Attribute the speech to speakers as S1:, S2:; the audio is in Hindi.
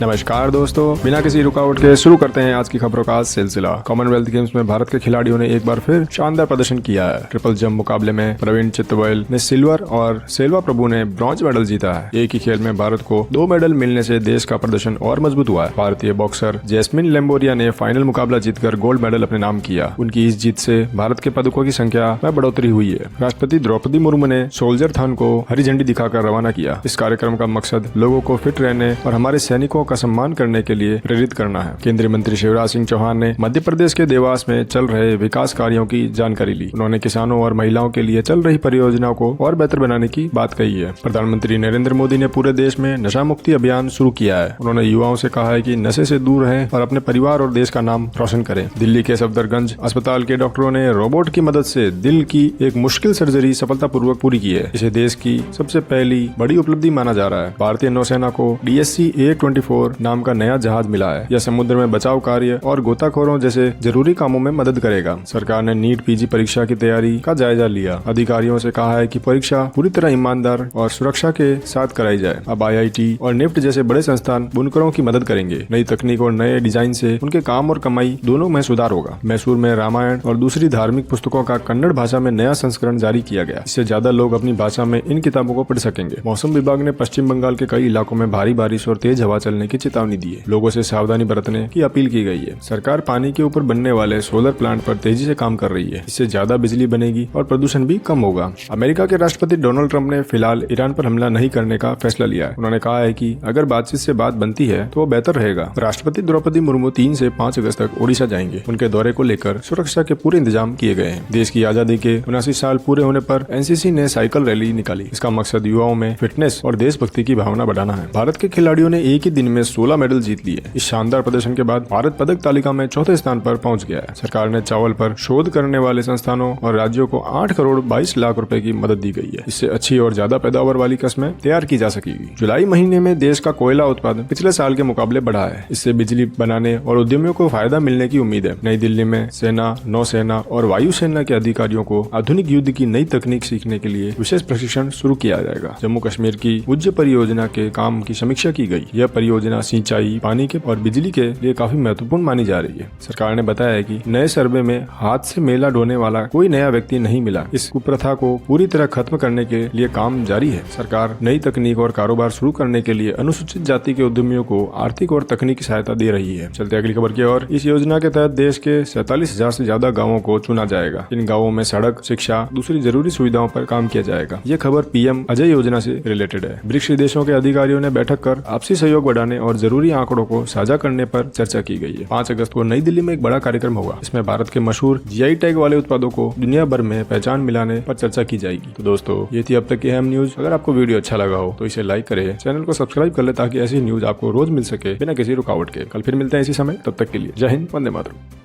S1: नमस्कार दोस्तों, बिना किसी रुकावट के शुरू करते हैं आज की खबरों का सिलसिला। कॉमनवेल्थ गेम्स में भारत के खिलाड़ियों ने एक बार फिर शानदार प्रदर्शन किया है। ट्रिपल जंप मुकाबले में प्रवीण चित्तबोयल ने सिल्वर और सेल्वा प्रभु ने ब्रॉन्ज मेडल जीता है। एक ही खेल में भारत को 2 मेडल मिलने से देश का प्रदर्शन और मजबूत हुआ है। भारतीय बॉक्सर जैस्मिन लेम्बोरिया ने फाइनल मुकाबला जीतकर गोल्ड मेडल अपने नाम किया। उनकी इस जीत से भारत के पदकों की संख्या में बढ़ोतरी हुई है। राष्ट्रपति द्रौपदी मुर्मू ने सोल्जर थॉन को हरी झंडी दिखाकर रवाना किया। इस कार्यक्रम का मकसद लोगों को फिट रहने और हमारे सैनिकों का सम्मान करने के लिए प्रेरित करना है। केंद्रीय मंत्री शिवराज सिंह चौहान ने मध्य प्रदेश के देवास में चल रहे विकास कार्यों की जानकारी ली। उन्होंने किसानों और महिलाओं के लिए चल रही परियोजनाओं को और बेहतर बनाने की बात कही है। प्रधानमंत्री नरेंद्र मोदी ने पूरे देश में नशा मुक्ति अभियान शुरू किया है। उन्होंने युवाओं से कहा है कि नशे से दूर रहें और अपने परिवार और देश का नाम रोशन करें। दिल्ली के सफदरगंज अस्पताल के डॉक्टरों ने रोबोट की मदद से दिल की एक मुश्किल सर्जरी सफलतापूर्वक पूरी की है। इसे देश की सबसे पहली बड़ी उपलब्धि माना जा रहा है। भारतीय नौसेना को DSC A24 नाम का नया जहाज मिला है। यह समुद्र में बचाव कार्य और गोताखोरों जैसे जरूरी कामों में मदद करेगा। सरकार ने नीट PG परीक्षा की तैयारी का जायजा लिया। अधिकारियों से कहा है कि परीक्षा पूरी तरह ईमानदार और सुरक्षा के साथ कराई जाए। अब IIT और NIFT जैसे बड़े संस्थान बुनकरों की मदद करेंगे। नई तकनीक और नए डिजाइन से उनके काम और कमाई दोनों में सुधार होगा। मैसूर में रामायण और दूसरी धार्मिक पुस्तकों का कन्नड़ भाषा में नया संस्करण जारी किया गया। इससे ज्यादा लोग अपनी भाषा में इन किताबों को पढ़ सकेंगे। मौसम विभाग ने पश्चिम बंगाल के कई इलाकों में भारी बारिश और तेज हवा चलने की चेतावनी दी है। लोगों से सावधानी बरतने की अपील की गई है। सरकार पानी के ऊपर बनने वाले सोलर प्लांट पर तेजी से काम कर रही है। इससे ज्यादा बिजली बनेगी और प्रदूषण भी कम होगा। अमेरिका के राष्ट्रपति डोनाल्ड ट्रंप ने फिलहाल ईरान पर हमला नहीं करने का फैसला लिया है। उन्होंने कहा है कि अगर बातचीत से बात बनती है तो वो बेहतर रहेगा। राष्ट्रपति द्रौपदी मुर्मू 3 से 5 अगस्त तक ओडिशा जाएंगे। उनके दौरे को लेकर सुरक्षा के पूरे इंतजाम किए गए हैं। देश की आजादी के 79 साल पूरे होने पर NCC ने साइकिल रैली निकाली। इसका मकसद युवाओं में फिटनेस और देशभक्ति की भावना बढ़ाना है। भारत के खिलाड़ियों ने एक ही दिन में 16 मेडल जीत लिए। इस शानदार प्रदर्शन के बाद भारत पदक तालिका में 4थे स्थान पर पहुंच गया है। सरकार ने चावल पर शोध करने वाले संस्थानों और राज्यों को 8 करोड़ 22 लाख रुपए की मदद दी गई है। इससे अच्छी और ज्यादा पैदावार वाली किस्में तैयार की जा सकेगी। जुलाई महीने में देश का कोयला उत्पादन पिछले साल के मुकाबले बढ़ा है। इससे बिजली बनाने और उद्यमियों को फायदा मिलने की उम्मीद है। नई दिल्ली में सेना, नौसेना और वायुसेना के अधिकारियों को आधुनिक युद्ध की नई तकनीक सीखने के लिए विशेष प्रशिक्षण शुरू किया जाएगा। जम्मू कश्मीर की उज्ज परियोजना के काम की समीक्षा की गई। यह परियोजना सिंचाई, पानी के और बिजली के लिए काफी महत्वपूर्ण मानी जा रही है। सरकार ने बताया है कि नए सर्वे में हाथ से मेला ढोने वाला कोई नया व्यक्ति नहीं मिला। इस कुप्रथा को पूरी तरह खत्म करने के लिए काम जारी है। सरकार नई तकनीक और कारोबार शुरू करने के लिए अनुसूचित जाति के उद्यमियों को आर्थिक और तकनीकी सहायता दे रही है। चलते अगली खबर की ओर। इस योजना के तहत देश के 47,000 से ज्यादा गाँवों को चुना जाएगा। इन गाँवों में सड़क, शिक्षा, दूसरी जरूरी सुविधाओं पर काम किया जाएगा। ये खबर PM अजय योजना से रिलेटेड है। ब्रिक्स देशों के अधिकारियों ने बैठक कर आपसी सहयोग बढ़ाने और जरूरी आंकड़ों को साझा करने पर चर्चा की गई है। 5 अगस्त को नई दिल्ली में एक बड़ा कार्यक्रम होगा। इसमें भारत के मशहूर GI टैग वाले उत्पादों को दुनिया भर में पहचान मिलाने पर चर्चा की जाएगी। तो दोस्तों, ये थी अब तक की अहम न्यूज। अगर आपको वीडियो अच्छा लगा हो तो इसे लाइक करें, चैनल को सब्सक्राइब कर ले ताकि ऐसी न्यूज आपको रोज मिल सके बिना किसी रुकावट के। कल फिर मिलते हैं इसी समय। तब तक के लिए जय हिंद, वंदे मातरम।